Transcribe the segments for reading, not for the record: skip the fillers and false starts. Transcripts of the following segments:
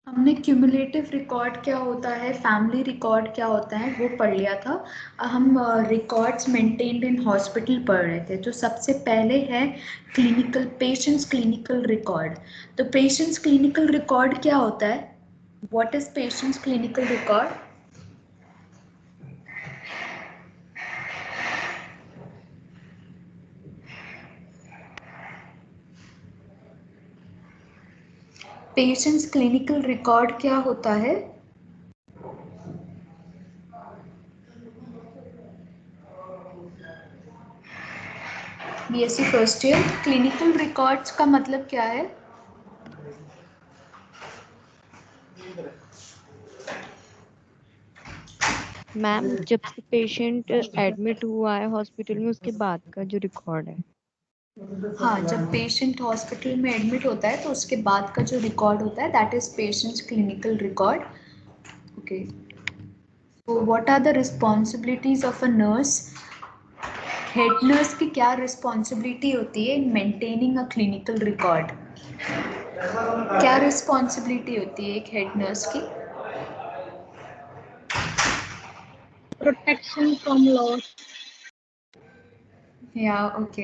हमने cumulative record क्या होता है, फैमिली रिकॉर्ड क्या होता है वो पढ़ लिया था। हम रिकॉर्ड्स मेंटेन्ड इन हॉस्पिटल पढ़ रहे थे। तो सबसे पहले है क्लिनिकल पेशेंट्स क्लिनिकल रिकॉर्ड। तो पेशेंट्स क्लिनिकल रिकॉर्ड क्या होता है? What is patients clinical record? Patients clinical record क्या होता है? BSc first year, clinical records का मतलब क्या है? मैम जब से पेशेंट एडमिट हुआ है हॉस्पिटल में उसके बाद का जो रिकॉर्ड है। हाँ, जब पेशेंट हॉस्पिटल में एडमिट होता है तो उसके बाद का जो रिकॉर्ड होता है that is patients clinical record. Okay, so what are the responsibilities of a nurse? Head nurse की क्या रिस्पॉन्सिबिलिटी होती है in maintaining a clinical record? क्या रिस्पॉन्सिबिलिटी होती है एक हेड नर्स की? Protection from loss. या ओके,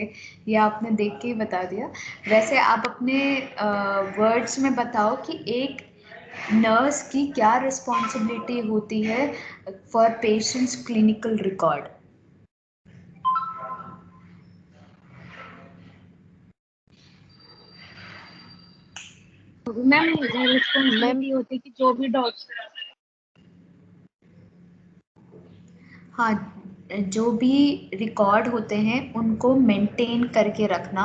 ये आपने देख के ही बता दिया। वैसे आप अपने वर्ड्स में बताओ कि एक नर्स की क्या रिस्पॉन्सिबिलिटी होती है for patients clinical record? Ma'am responsibility होती है कि जो भी डॉक्टर, हाँ, जो भी रिकॉर्ड होते हैं उनको मेंटेन करके रखना,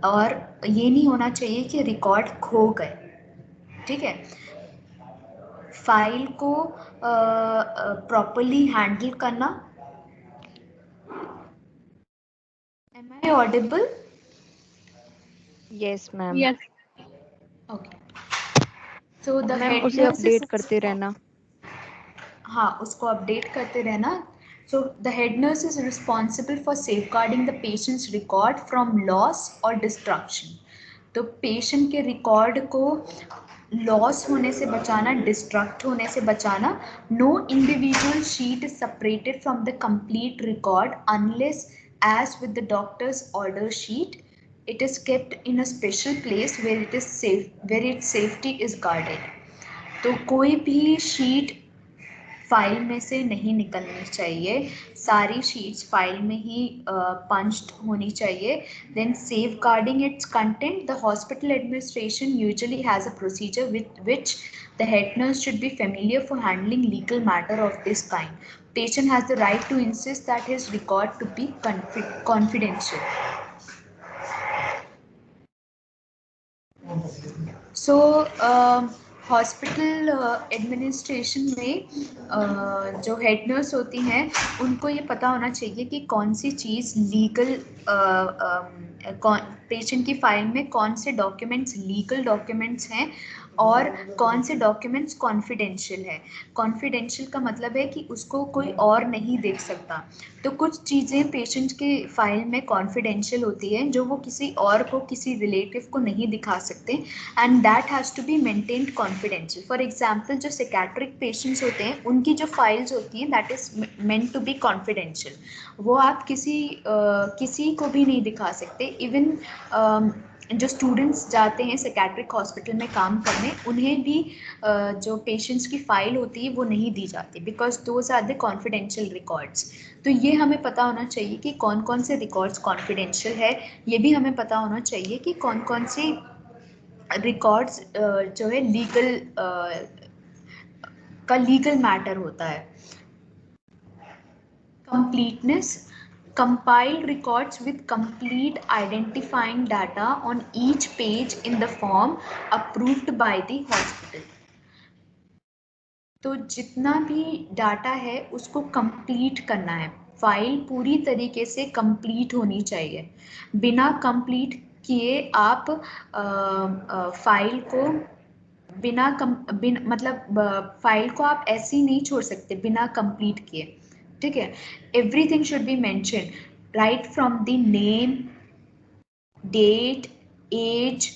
और ये नहीं होना चाहिए कि रिकॉर्ड खो गए। ठीक है, फाइल को प्रॉपरली हैंडल करना। Am I audible? Yes ma'am. Yes okay, so the ma'am head उसे नर्स इज, अपडेट करते रहना। हाँ उसको अपडेट करते रहना। So the head nurse is responsible for safeguarding the patients record from loss और डिस्ट्रक्शन। तो पेशेंट के रिकॉर्ड को लॉस होने से बचाना, डिस्ट्रक्ट होने से बचाना। No individual sheet is separated from the complete record unless as with the doctor's order sheet. It is kept in a special place where it is safe, where its safety is guarded. तो कोई भी sheet file में से नहीं निकलनी चाहिए, सारी sheets file में ही पंच्ड होनी चाहिए। Then safeguarding its content, the hospital administration usually has a procedure with which the head nurse should be familiar for handling legal matter of this kind. Patient has the right to insist that his record to be confidential. So hospital administration में जो head nurse होती हैं उनको ये पता होना चाहिए कि कौन सी चीज़ लीगल, पेशेंट की फाइल में कौन से डॉक्यूमेंट्स लीगल डॉक्यूमेंट्स हैं और कौन से डॉक्यूमेंट्स कॉन्फिडेंशियल है। कॉन्फिडेंशियल का मतलब है कि उसको कोई और नहीं देख सकता। तो कुछ चीज़ें पेशेंट के फाइल में कॉन्फिडेंशियल होती है जो वो किसी और को, किसी रिलेटिव को नहीं दिखा सकते, and that has to be maintained confidential. For example जो साइकेट्रिक पेशेंट्स होते हैं उनकी जो फाइल्स होती हैं that is meant to be confidential. वो आप किसी को भी नहीं दिखा सकते। इवन जो स्टूडेंट्स जाते हैं साइकेट्रिक हॉस्पिटल में काम करने उन्हें भी जो पेशेंट्स की फ़ाइल होती है वो नहीं दी जाती, because those are the confidential records. तो ये हमें पता होना चाहिए कि कौन कौन से रिकॉर्ड्स कॉन्फिडेंशियल है। ये भी हमें पता होना चाहिए कि कौन कौन से रिकॉर्ड्स जो है लीगल का लीगल मैटर होता है। completeness, compiled records with complete identifying data on each page in the form approved by the hospital. तो जितना भी डाटा है उसको कंप्लीट करना है, फाइल पूरी तरीके से कंप्लीट होनी चाहिए। बिना कंप्लीट किए आप फाइल को मतलब फाइल को आप ऐसे ही नहीं छोड़ सकते बिना कंप्लीट किए। ठीक है, everything should be mention right from the name, date, age,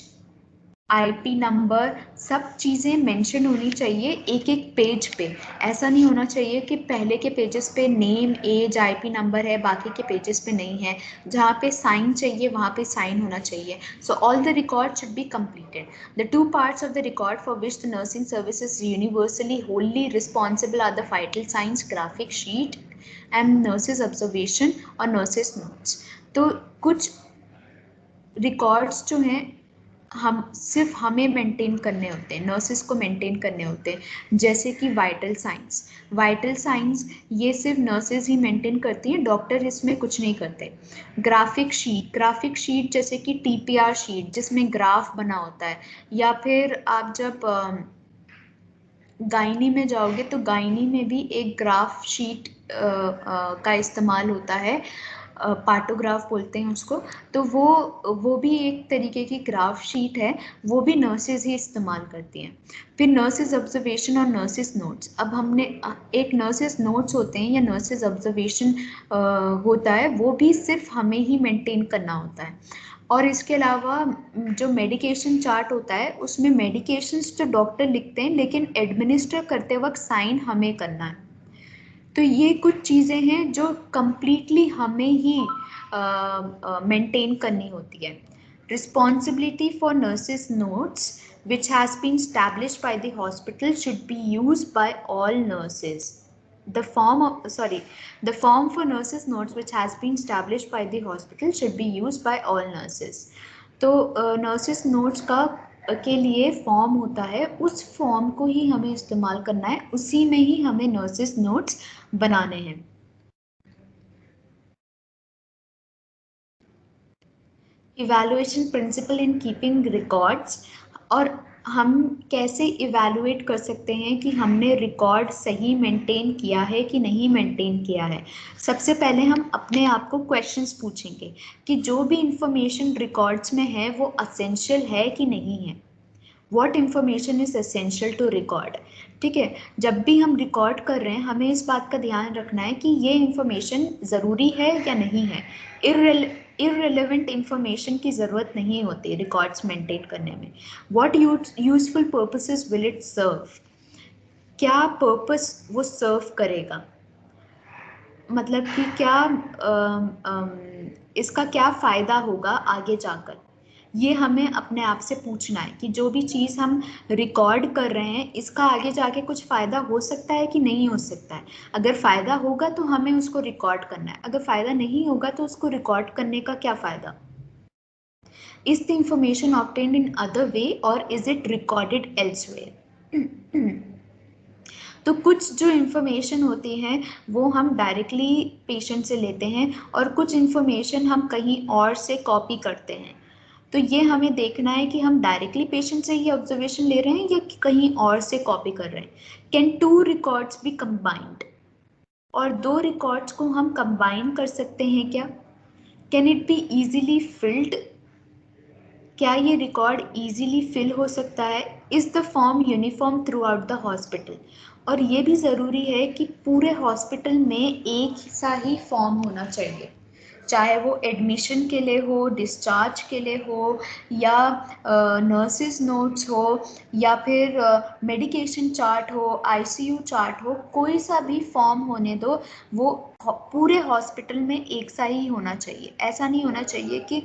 IP number, सब चीज़ें मेंशन होनी चाहिए एक एक पेज पे। ऐसा नहीं होना चाहिए कि पहले के पेजेस पे नेम, एज, आईपी नंबर है, बाकी के पेजेस पे नहीं है। जहाँ पे साइन चाहिए वहाँ पे साइन होना चाहिए। So all the record should be completed. The two parts of the record for which the nursing service is universally wholly responsible are the vital signs graphic sheet and nurses observation और nurses notes. तो कुछ records जो हैं हम सिर्फ हमें maintain करने होते हैं, नर्सेस को मेंटेन करने होते हैं, जैसे कि वाइटल साइंस। वाइटल साइंस ये सिर्फ नर्सेस ही मेंटेन करती हैं, डॉक्टर इसमें कुछ नहीं करते। ग्राफिक शीट जैसे कि टीपीआर शीट जिसमें ग्राफ बना होता है, या फिर आप जब गायनी में जाओगे तो गायनी में भी एक ग्राफ शीट का इस्तेमाल होता है, पार्टोग्राफ बोलते हैं उसको। तो वो भी एक तरीके की ग्राफ शीट है, वो भी नर्सेज ही इस्तेमाल करती हैं। फिर नर्सेज ऑब्जर्वेशन और नर्सेज नोट्स। अब हमने एक नर्सेज नोट्स होते हैं या नर्सेज ऑब्जर्वेशन होता है, वो भी सिर्फ हमें ही मेंटेन करना होता है। और इसके अलावा जो मेडिकेशन चार्ट होता है उसमें मेडिकेशंस तो डॉक्टर लिखते हैं, लेकिन एडमिनिस्टर करते वक्त साइन हमें करना है। तो ये कुछ चीज़ें हैं जो कंप्लीटली हमें ही मेंटेन करनी होती है। Responsibility for nurses notes which has been established by the hospital should be used by all nurses. The form for nurses notes which has been established by the hospital should be used by all nurses. तो nurses notes का के लिए form होता है, उस form को ही हमें इस्तेमाल करना है, उसी में ही हमें नर्सेस नोट्स बनाने हैं। Evaluation principle in keeping records, और हम कैसे इवैल्यूएट कर सकते हैं कि हमने रिकॉर्ड सही मेंटेन किया है कि नहीं मेंटेन किया है। सबसे पहले हम अपने आप को क्वेश्चंस पूछेंगे कि जो भी इंफॉर्मेशन रिकॉर्ड्स में है वो असेंशियल है कि नहीं है। What information is essential to record? ठीक है, जब भी हम रिकॉर्ड कर रहे हैं हमें इस बात का ध्यान रखना है कि ये इंफॉर्मेशन ज़रूरी है या नहीं है। इररिलेवेंट इंफॉर्मेशन की ज़रूरत नहीं होती रिकॉर्ड्स मेंटेन करने में। What useful purposes will it serve? क्या पर्पस वो सर्व करेगा, मतलब कि क्या इसका क्या फ़ायदा होगा आगे जाकर, ये हमें अपने आप से पूछना है कि जो भी चीज़ हम रिकॉर्ड कर रहे हैं इसका आगे जाके कुछ फ़ायदा हो सकता है कि नहीं हो सकता है। अगर फ़ायदा होगा तो हमें उसको रिकॉर्ड करना है, अगर फ़ायदा नहीं होगा तो उसको रिकॉर्ड करने का क्या फ़ायदा। Is the information obtained in other way और इज इट रिकॉर्डेड एल्सवेयर? तो कुछ जो इन्फॉर्मेशन होती है वो हम डायरेक्टली पेशेंट से लेते हैं और कुछ इन्फॉर्मेशन हम कहीं और से कॉपी करते हैं। तो ये हमें देखना है कि हम डायरेक्टली पेशेंट से ही ऑब्जर्वेशन ले रहे हैं या कहीं और से कॉपी कर रहे हैं। Can two records be combined? और दो रिकॉर्ड्स को हम कंबाइन कर सकते हैं क्या? Can it be easily field? क्या ये रिकॉर्ड इजीली फिल हो सकता है? Is the form uniform through out the hospital? और ये भी ज़रूरी है कि पूरे हॉस्पिटल में एक सा ही फॉर्म होना चाहिए, चाहे वो एडमिशन के लिए हो, डिस्चार्ज के लिए हो, या नर्सिस नोट्स हो, या फिर मेडिकेशन चार्ट हो, आईसीयू चार्ट हो, कोई सा भी फॉर्म होने दो, वो पूरे हॉस्पिटल में एक सा ही होना चाहिए। ऐसा नहीं होना चाहिए कि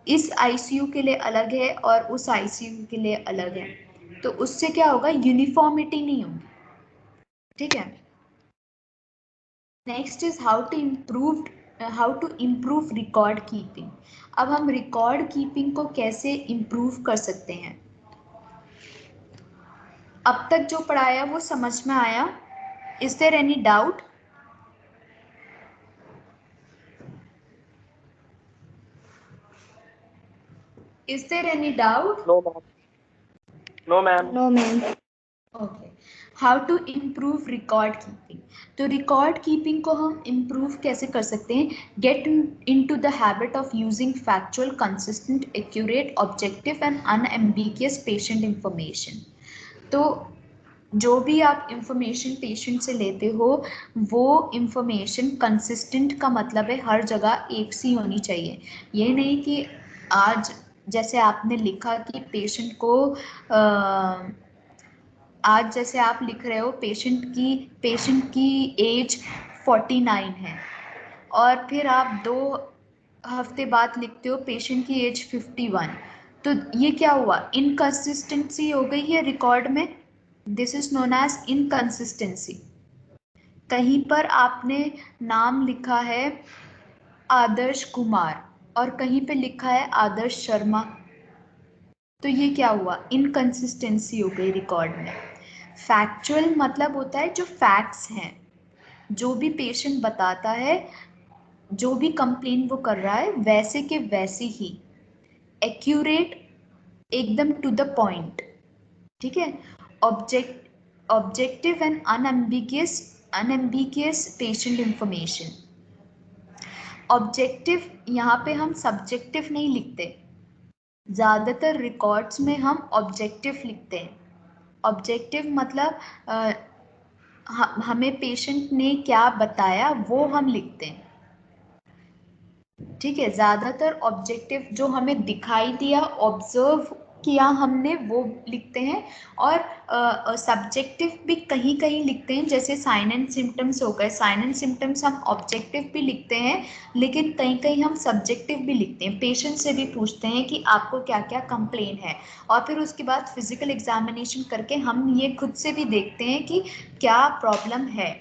इस आईसीयू के लिए अलग है और उस आईसीयू के लिए अलग है, तो उससे क्या होगा, यूनिफॉर्मिटी नहीं होगी। ठीक है, next is how to improve record keeping. अब हम रिकॉर्ड कीपिंग को कैसे इम्प्रूव कर सकते हैं? अब तक जो पढ़ाया वो समझ में आया? Is there any doubt? Is there any doubt? No, ma'am. No, ma'am. No, ma'am. Okay, how to improve record keeping. तो रिकॉर्ड कीपिंग को हम इम्प्रूव कैसे कर सकते हैं? Get into the habit of using factual, consistent, accurate, objective and unambiguous patient information. तो जो भी आप इंफॉर्मेशन पेशेंट से लेते हो वो इंफॉर्मेशन कंसिस्टेंट का मतलब है हर जगह एक सी होनी चाहिए। ये नहीं कि आज जैसे आपने लिखा कि पेशेंट को आज जैसे आप लिख रहे हो पेशेंट की एज 49 है, और फिर आप 2 हफ्ते बाद लिखते हो पेशेंट की एज 51, तो ये क्या हुआ? इनकंसिस्टेंसी हो गई है रिकॉर्ड में। This is known as inconsistency. कहीं पर आपने नाम लिखा है आदर्श कुमार और कहीं पे लिखा है आदर्श शर्मा, तो ये क्या हुआ? इनकंसिस्टेंसी हो गई रिकॉर्ड में। फैक्चुअल मतलब होता है जो फैक्ट्स हैं, जो भी पेशेंट बताता है, जो भी कंप्लेन वो कर रहा है वैसे के वैसे ही, एक्यूरेट, एकदम टू द पॉइंट। ठीक है। Objective and unambiguous patient information. Objective, यहाँ पे हम सब्जेक्टिव नहीं लिखते, ज़्यादातर रिकॉर्ड्स में हम ऑब्जेक्टिव लिखते हैं। ऑब्जेक्टिव मतलब हमें पेशेंट ने क्या बताया वो हम लिखते हैं। ठीक है, ज़्यादातर ऑब्जेक्टिव जो हमें दिखाई दिया, ऑब्जर्व किया हमने, वो लिखते हैं। और सब्जेक्टिव भी कहीं कहीं लिखते हैं, जैसे साइन एंड सिम्टम्स हो गए। साइन एंड सिम्टम्स हम ऑब्जेक्टिव भी लिखते हैं, लेकिन कहीं कहीं हम सब्जेक्टिव भी लिखते हैं। पेशेंट से भी पूछते हैं कि आपको क्या क्या कंप्लेन है, और फिर उसके बाद फिजिकल एग्जामिनेशन करके हम ये खुद से भी देखते हैं कि क्या प्रॉब्लम है।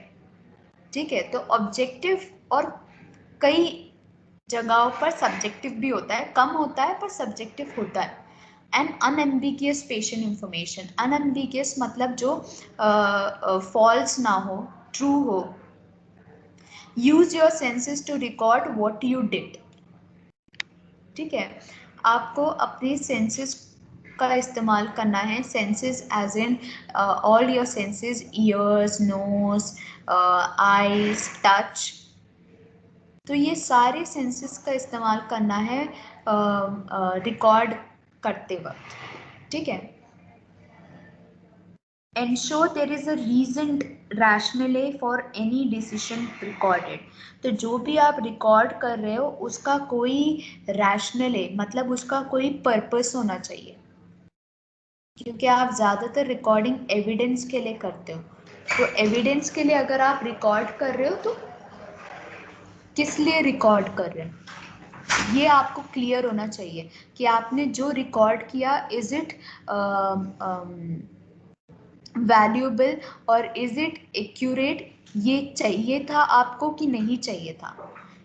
ठीक है, तो ऑब्जेक्टिव और कई जगहों पर सब्जेक्टिव भी होता है, कम होता है पर सब्जेक्टिव होता है। And unambiguous patient information. Unambiguous मतलब जो फॉल्स ना हो, ट्रू हो। Use your senses to record what you did. ठीक है, आपको अपने सेंसेस का इस्तेमाल करना है। Senses as in all your senses, ears, nose, eyes, touch, तो ये सारे सेंसेस का इस्तेमाल करना है रिकॉर्ड करते वक्त। ठीक है। Ensure there is a reasoned rationale for any decision recorded। तो जो भी आप रिकॉर्ड कर रहे हो उसका कोई रैशनले, मतलब उसका कोई पर्पस होना चाहिए, क्योंकि आप ज़्यादातर रिकॉर्डिंग एविडेंस के लिए करते हो। तो एविडेंस के लिए अगर आप रिकॉर्ड कर रहे हो तो किस लिए रिकॉर्ड कर रहे हैं, ये आपको क्लियर होना चाहिए कि आपने जो रिकॉर्ड किया, इज इट वैल्यूएबल और इज इट एक्यूरेट, ये चाहिए था आपको कि नहीं चाहिए था।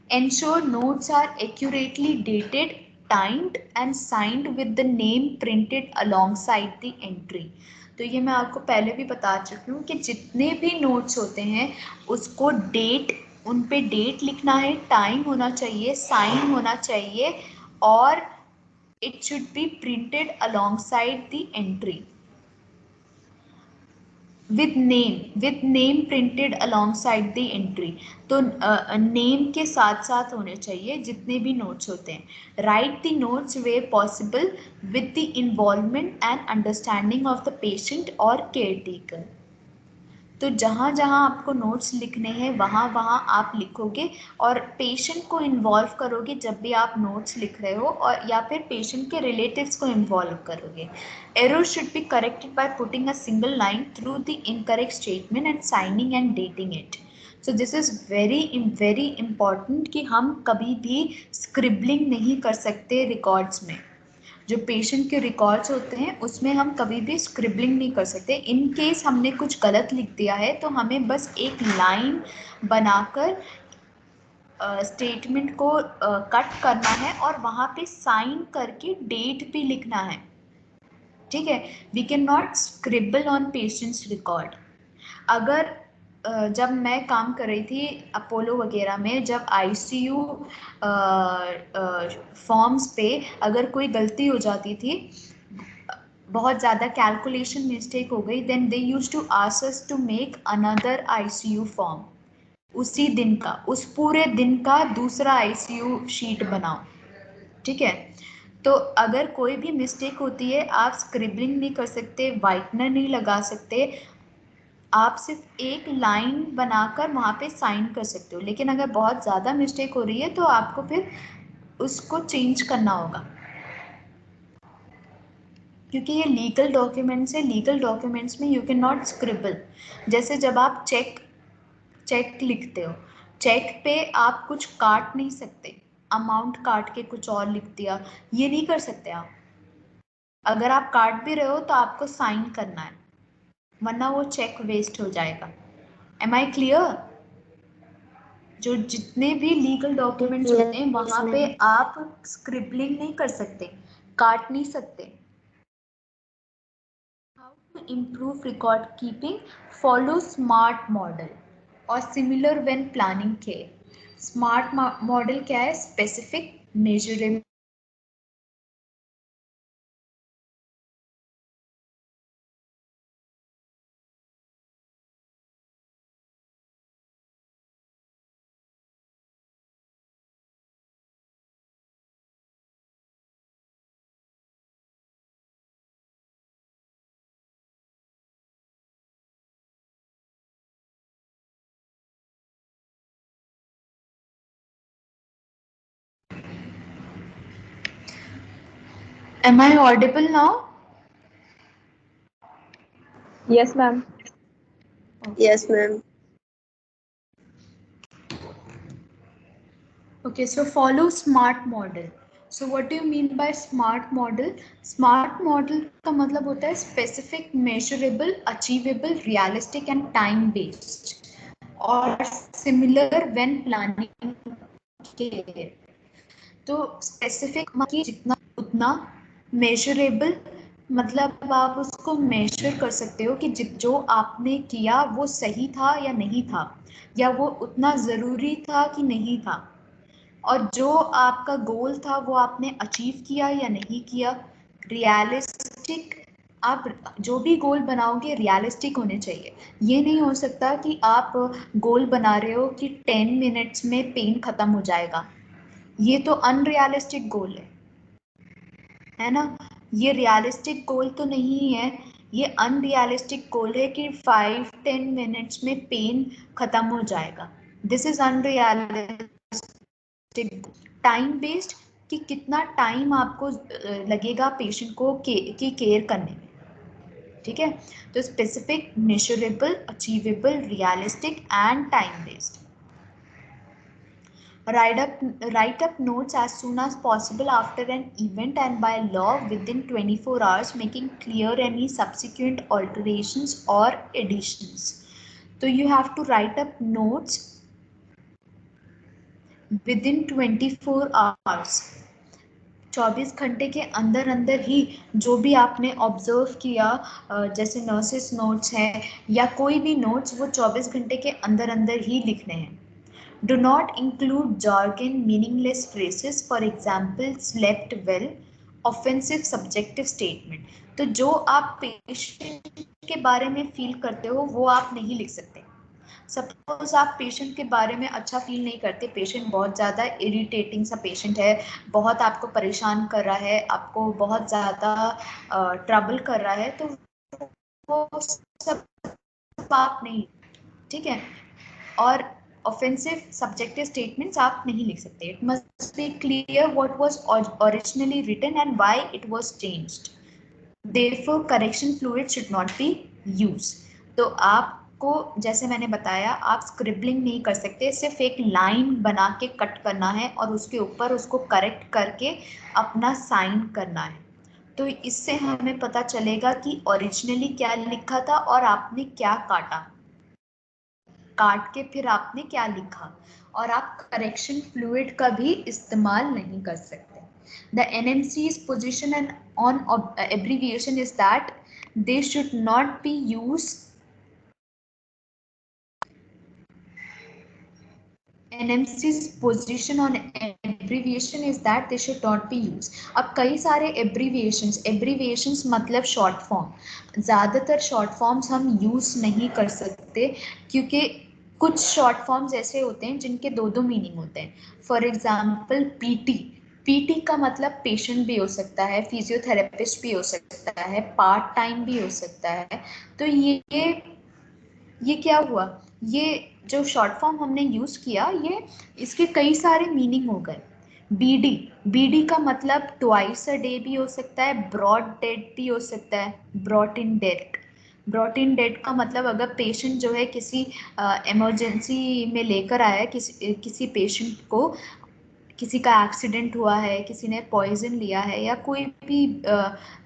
Ensure notes are accurately dated, timed and signed with the name printed alongside the entry। तो ये मैं आपको पहले भी बता चुकी हूँ कि जितने भी नोट्स होते हैं उसको डेट, उन पे डेट लिखना है, टाइम होना चाहिए, साइन होना चाहिए, और it should be printed alongside the entry with name printed alongside the entry. तो नेम के साथ साथ होने चाहिए जितने भी नोट्स होते हैं। Right the notes way possible with the involvement and understanding of the patient और केयर टेकर। तो जहाँ जहाँ आपको नोट्स लिखने हैं वहाँ वहाँ आप लिखोगे और पेशेंट को इन्वॉल्व करोगे जब भी आप नोट्स लिख रहे हो, और या फिर पेशेंट के रिलेटिव्स को इन्वॉल्व करोगे। Error should be corrected by putting a single line through the incorrect statement and signing and dating it. So this is very important कि हम कभी भी स्क्रिबलिंग नहीं कर सकते रिकॉर्ड्स में। जो पेशेंट के रिकॉर्ड्स होते हैं उसमें हम कभी भी स्क्रिबलिंग नहीं कर सकते। इन केस हमने कुछ गलत लिख दिया है तो हमें बस एक लाइन बनाकर स्टेटमेंट को कट करना है और वहाँ पे साइन करके डेट भी लिखना है। ठीक है, we can not scribble on patients record. अगर जब मैं काम कर रही थी अपोलो वगैरह में, जब आईसीयू फॉर्म्स पे अगर कोई गलती हो जाती थी, बहुत ज़्यादा कैलकुलेशन मिस्टेक हो गई, then they used to ask us to make another ICU form. उसी दिन का, उस पूरे दिन का दूसरा आईसीयू शीट बनाओ। ठीक है, तो अगर कोई भी मिस्टेक होती है, आप स्क्रिबलिंग नहीं कर सकते, वाइटनर नहीं लगा सकते, आप सिर्फ एक लाइन बनाकर वहाँ पे साइन कर सकते हो। लेकिन अगर बहुत ज़्यादा मिस्टेक हो रही है तो आपको फिर उसको चेंज करना होगा। क्योंकि ये लीगल डॉक्यूमेंट्स है, लीगल डॉक्यूमेंट्स में यू कैन नॉट स्क्रिबल। जैसे जब आप चेक लिखते हो, चेक पे आप कुछ काट नहीं सकते, अमाउंट काट के कुछ और लिख दिया, ये नहीं कर सकते आप। अगर आप काट भी रहे हो तो आपको साइन करना है, वरना वो चेक वेस्ट हो जाएगा। Am I clear? जो जितने भी लीगल डॉक्यूमेंट्स होते हैं वहां पे आप स्क्रिबलिंग नहीं कर सकते, काट नहीं सकते। How to improve record keeping? Follow SMART model और similar when planning care. SMART model क्या है? Specific, measurable, Am I audible now? Yes, ma'am. Yes, ma'am. Okay, so follow smart model. So what do you mean by smart model? Smart model का मतलब होता है specific, measurable, achievable, realistic and time based और similar when planning care. तो specific मतलब जितना उतना, measurable मतलब आप उसको मेजर कर सकते हो कि जो आपने किया वो सही था या नहीं था, या वो उतना ज़रूरी था कि नहीं था, और जो आपका गोल था वो आपने अचीव किया या नहीं किया। रियलिस्टिक, आप जो भी गोल बनाओगे रियलिस्टिक होने चाहिए। ये नहीं हो सकता कि आप गोल बना रहे हो कि 10 मिनट्स में पेन खत्म हो जाएगा, ये तो अनरियलिस्टिक गोल है ना। ये रियलिस्टिक गोल तो नहीं है, ये अनरियलिस्टिक गोल है कि 5-10 मिनट्स में पेन खत्म हो जाएगा। This is unrealistic. Time based, कि कितना टाइम आपको लगेगा पेशेंट को की केयर करने में, ठीक है। तो specific, measurable, achievable, realistic and time based. Write up notes as soon as possible after an event and by law within 24 hours, making clear any subsequent alterations or additions. So you have to write up notes within 24 hours. 24 घंटे के अंदर अंदर ही जो भी आपने observe किया, जैसे nurses notes हैं या कोई भी नोट्स, वो 24 घंटे के अंदर अंदर ही लिखने हैं। Do not include jargon, meaningless phrases, for example, slept well, offensive subjective statement. तो जो आप पेशेंट के बारे में फील करते हो वो आप नहीं लिख सकते। सपोज आप पेशेंट के बारे में अच्छा फील नहीं करते, पेशेंट बहुत ज़्यादा इरिटेटिंग सा पेशेंट है, बहुत आपको परेशान कर रहा है, आपको बहुत ज़्यादा ट्रबल कर रहा है, तो वो सब आप नहीं, ठीक है। और offensive subjective statements आप नहीं लिख सकते। It must be clear what was originally written and why it was changed. Therefore, correction fluid should not be used. तो आपको जैसे मैंने बताया, आप स्क्रिबलिंग नहीं कर सकते, सिर्फ एक लाइन बना के कट करना है और उसके ऊपर उसको करेक्ट करके अपना साइन करना है। तो इससे हमें पता चलेगा कि ओरिजिनली क्या लिखा था और आपने क्या काट के फिर आपने क्या लिखा, और आप करेक्शन फ्लूइड का भी इस्तेमाल नहीं कर सकते। The NMC's position on abbreviation is that they should not be used. NMC's position on abbreviation is that they should not be used. अब कई सारे abbreviations मतलब शॉर्ट फॉर्म, ज़्यादातर शॉर्ट फॉर्म्स हम यूज़ नहीं कर सकते, क्योंकि कुछ शॉर्ट फॉर्म्स ऐसे होते हैं जिनके दो मीनिंग होते हैं। फॉर एग्जाम्पल पीटी का मतलब पेशेंट भी हो सकता है, फिजियोथेरेपिस्ट भी हो सकता है, पार्ट टाइम भी हो सकता है। तो ये क्या हुआ, ये जो शॉर्ट फॉर्म हमने यूज़ किया, ये इसके कई सारे मीनिंग हो गए। बीडी का मतलब ट्वाइस अ डे भी हो सकता है, ब्रॉड डेड भी हो सकता है, brought in dead. Brought in dead का मतलब अगर पेशेंट जो है किसी इमरजेंसी में लेकर आया है, किसी पेशेंट को, किसी का एक्सीडेंट हुआ है, किसी ने पॉइजन लिया है या कोई भी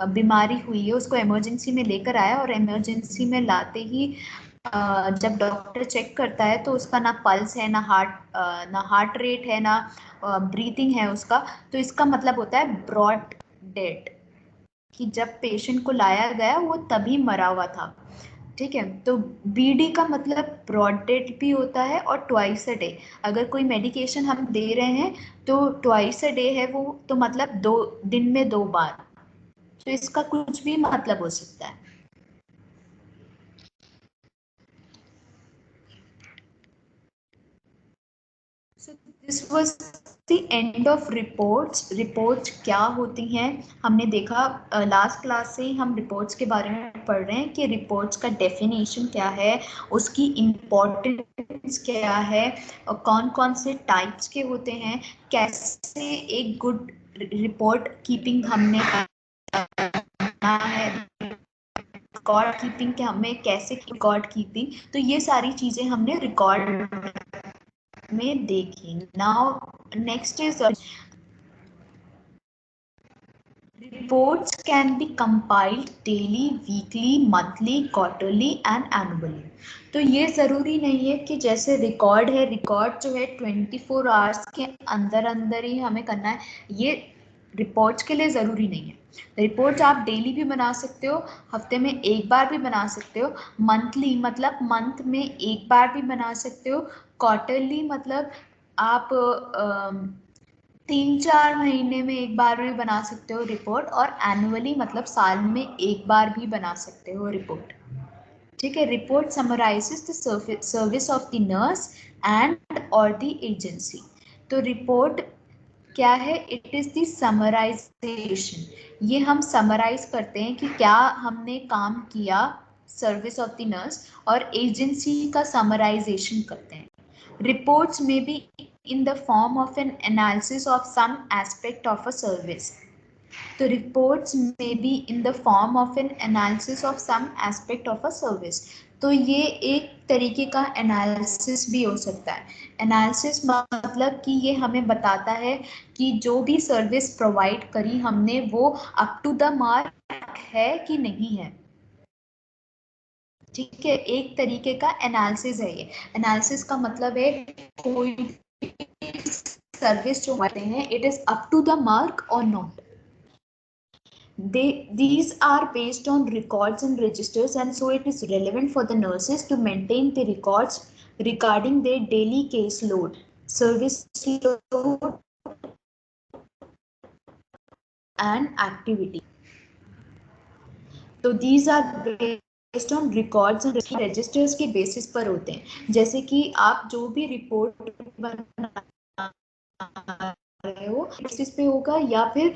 बीमारी हुई है, उसको इमरजेंसी में लेकर आया और इमरजेंसी में लाते ही जब डॉक्टर चेक करता है तो उसका ना पल्स है, ना हार्ट रेट है, ना ब्रीथिंग है उसका, तो इसका मतलब होता है ब्रॉड डेड, कि जब पेशेंट को लाया गया वो तभी मरा हुआ था। ठीक है, तो बीडी का मतलब ब्रॉड डेड भी होता है और ट्वाइस अ डे। अगर कोई मेडिकेशन हम दे रहे हैं तो ट्वाइस अ डे है वो, तो मतलब 2 दिन में 2 बार, तो इसका कुछ भी मतलब हो सकता है। So this was the end of reports. Reports क्या होती हैं हमने देखा, लास्ट क्लास से ही हम रिपोर्ट्स के बारे में पढ़ रहे हैं कि रिपोर्ट्स का डेफिनेशन क्या है, उसकी इम्पोर्टेंस क्या है, और कौन कौन से टाइप्स के होते हैं, कैसे एक गुड रिपोर्ट कीपिंग हमने करना है, रिकॉर्ड कीपिंग के हमें कैसे रिकॉर्ड कीपिंग, तो ये सारी चीजें हमने रिकॉर्ड में देखी। Now next is reports can be compiled daily, weekly, monthly, quarterly and annually। तो ये ज़रूरी नहीं है कि जैसे रिकॉर्ड है, रिकॉर्ड जो है 24 आवर्स के अंदर अंदर ही हमें करना है, ये रिपोर्ट्स के लिए ज़रूरी नहीं है। रिपोर्ट आप डेली भी बना सकते हो, हफ्ते में एक बार भी बना सकते हो, मंथली मतलब मंथ में एक बार भी बना सकते हो, क्वार्टरली मतलब आप 3-4 महीने में एक बार भी बना सकते हो रिपोर्ट, और एनुअली मतलब साल में एक बार भी बना सकते हो रिपोर्ट। ठीक है, report summarises the service of the nurse and और द एजेंसी। तो रिपोर्ट क्या है? इट इज द समराइजेशन, ये हम समराइज करते हैं कि क्या हमने काम किया सर्विस ऑफ द नर्स, और एजेंसी का समराइजेशन करते हैं। Reports may be in the form of an analysis of some aspect of a service. तो reports may be in the form of an analysis of some aspect of a service. तो ये एक तरीके का analysis भी हो सकता है। एनालिसिस मतलब कि ये हमें बताता है कि जो भी सर्विस प्रोवाइड करी हमने वो अप टू द मार्क है कि नहीं है। ठीक है, एक तरीके का एनालिसिस है ये। एनालिसिस का मतलब है कोई सर्विस जो होते हैं, it is up to the mark or not. These are based on records and registers, and so it is relevant for the nurses to maintain the records regarding their daily caseload, service load and activity. So these are based on records and registers के basis पर होते हैं। जैसे कि आप जो भी report बना रहे हो बेसिस पे होगा या फिर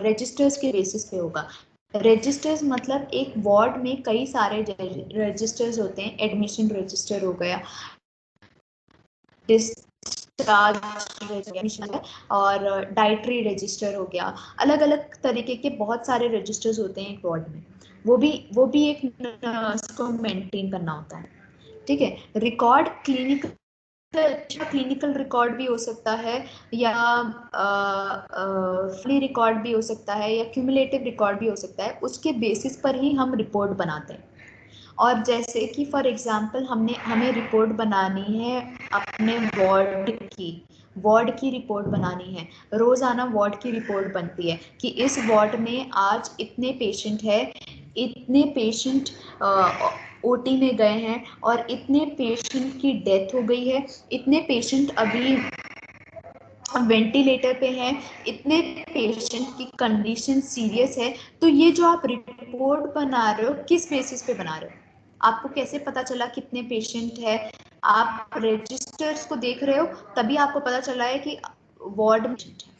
रजिस्टर्स के बेसिस पे होगा। रजिस्टर्स मतलब एक वार्ड में कई सारे रजिस्टर्स होते हैं, एडमिशन रजिस्टर हो गया, डिस्चार्ज रजिस्टर और डाइटरी रजिस्टर हो गया, अलग अलग तरीके के बहुत सारे रजिस्टर्स होते हैं एक वार्ड में, वो भी एक नर्स को मेंटेन करना होता है। ठीक है, रिकॉर्ड क्लिनिकल रिकॉर्ड भी हो सकता है, या फ्री रिकॉर्ड भी हो सकता है, या क्यूमुलेटिव रिकॉर्ड भी हो सकता है। उसके बेसिस पर ही हम रिपोर्ट बनाते हैं। और जैसे कि फॉर एग्जांपल हमें रिपोर्ट बनानी है अपने वार्ड की रिपोर्ट बनानी है, रोजाना वार्ड की रिपोर्ट बनती है कि इस वार्ड में आज इतने पेशेंट है, इतने पेशेंट ओटी में गए हैं और इतने पेशेंट की डेथ हो गई है, इतने पेशेंट अभी वेंटिलेटर पे हैं, इतने पेशेंट की कंडीशन सीरियस है। तो ये जो आप रिपोर्ट बना रहे हो किस बेसिस पे बना रहे हो? आपको कैसे पता चला कितने पेशेंट है? आप रजिस्टर्स को देख रहे हो तभी आपको पता चला है कि वार्ड में है।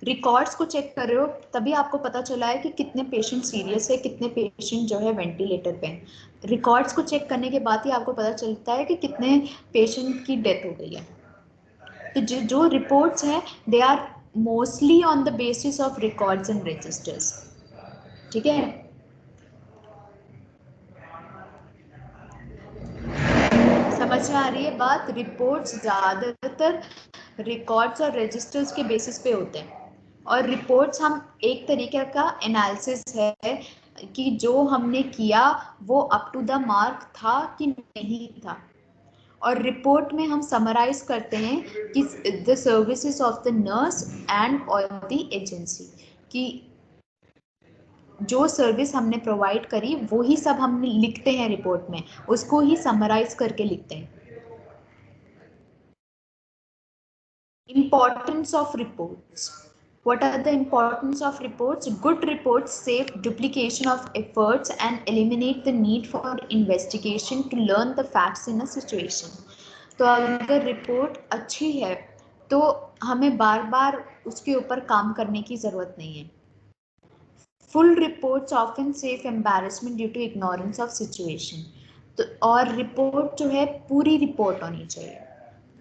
रिकॉर्ड्स को चेक कर रहे हो तभी आपको पता चला है कि कितने पेशेंट सीरियस है, कितने पेशेंट जो है वेंटिलेटर पे हैं। रिकॉर्ड्स को चेक करने के बाद ही आपको पता चलता है कि कितने पेशेंट की डेथ हो गई है। तो जो रिपोर्ट्स हैं they are mostly on the basis of records and registers. ठीक है, समझ में आ रही है बात? रिपोर्ट्स ज्यादातर रिकॉर्ड्स और रजिस्टर्स के बेसिस पे होते हैं, और रिपोर्ट्स हम एक तरीके का एनालिसिस है कि जो हमने किया वो अप टू द मार्क था कि नहीं था, और रिपोर्ट में हम समराइज करते हैं कि the services of the nurse and और द एजेंसी, कि जो सर्विस हमने प्रोवाइड करी वो ही सब हम लिखते हैं रिपोर्ट में, उसको ही समराइज करके लिखते हैं। Importance of reports. What are the importance of reports? Good reports save duplication of efforts and eliminate the need for investigation to learn the facts in a situation. तो अगर रिपोर्ट अच्छी है तो हमें बार बार उसके ऊपर काम करने की जरूरत नहीं है। Full reports often save embarrassment due to ignorance of situation. तो और रिपोर्ट जो है पूरी रिपोर्ट होनी चाहिए।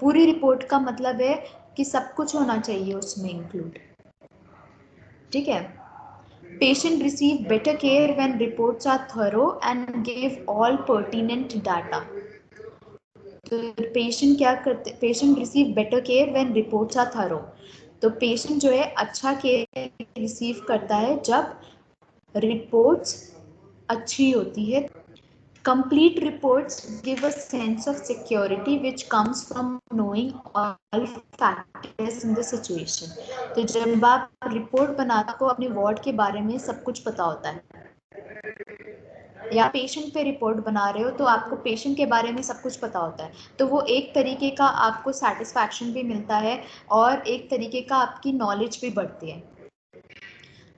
पूरी रिपोर्ट का मतलब है कि सब कुछ होना चाहिए उसमें इंक्लूड। ठीक है, patient receive better care when reports are thorough and give all pertinent data. तो पेशेंट क्या करते, patient receive better care when reports are thorough. तो पेशेंट जो है अच्छा केयर रिसीव करता है जब रिपोर्ट्स अच्छी होती है। Complete reports give a sense of security which comes from knowing all factors in the situation. तो जब आप रिपोर्ट बनाते हो अपने वार्ड के बारे में सब कुछ पता होता है, या पेशेंट पे रिपोर्ट बना रहे हो तो आपको पेशेंट के बारे में सब कुछ पता होता है, तो वो एक तरीके का आपको सेटिस्फैक्शन भी मिलता है और एक तरीके का आपकी नॉलेज भी बढ़ती है।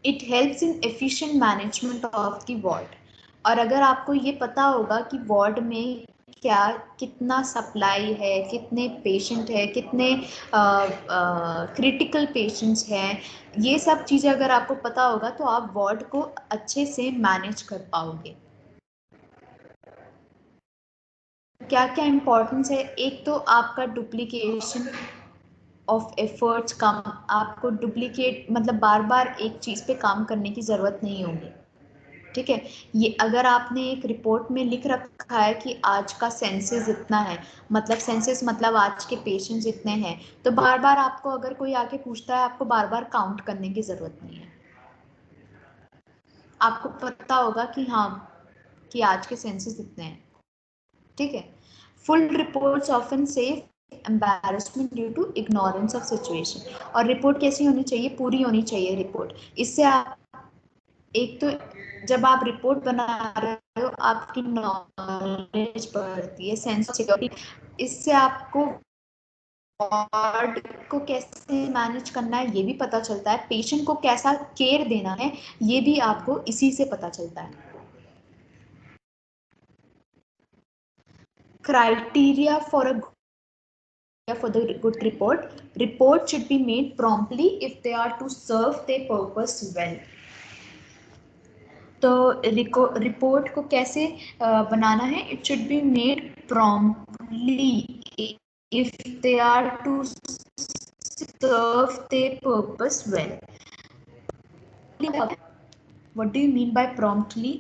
It helps in efficient management of the ward. और अगर आपको ये पता होगा कि वार्ड में क्या कितना सप्लाई है, कितने पेशेंट है, कितने क्रिटिकल पेशेंट्स हैं, ये सब चीज़ें अगर आपको पता होगा तो आप वार्ड को अच्छे से मैनेज कर पाओगे। क्या क्या इम्पोर्टेंस है? एक तो आपका डुप्लीकेशन ऑफ एफर्ट्स कम, आपको डुप्लीकेट मतलब बार बार एक चीज़ पे काम करने की ज़रूरत नहीं होगी। ठीक है, ये अगर आपने एक रिपोर्ट में लिख रखा है कि आज का सेंसस इतना है, मतलब सेंसस मतलब आज के पेशेंट्स इतने हैं, तो बार बार आपको अगर कोई आके पूछता है आपको बार बार काउंट करने की जरूरत नहीं है। आपको पता होगा कि हाँ कि आज के सेंसस इतने हैं। ठीक है, full reports often save embarrassment due to ignorance of situation. और रिपोर्ट कैसी होनी चाहिए? पूरी होनी चाहिए रिपोर्ट। इससे आप एक तो जब आप रिपोर्ट बना रहे हो आपकी नॉलेज बढ़ती है, सेंस ऑफ सिक्योरिटी। इससे आपको वार्ड को कैसे मैनेज करना है ये भी पता चलता है, पेशेंट को कैसा केयर देना है ये भी आपको इसी से पता चलता है। Criteria for the good report should be made promptly if they are to serve their purpose well. तो रिपोर्ट को कैसे बनाना है? It should be made promptly if they are to serve their purpose well. What do you mean by promptly?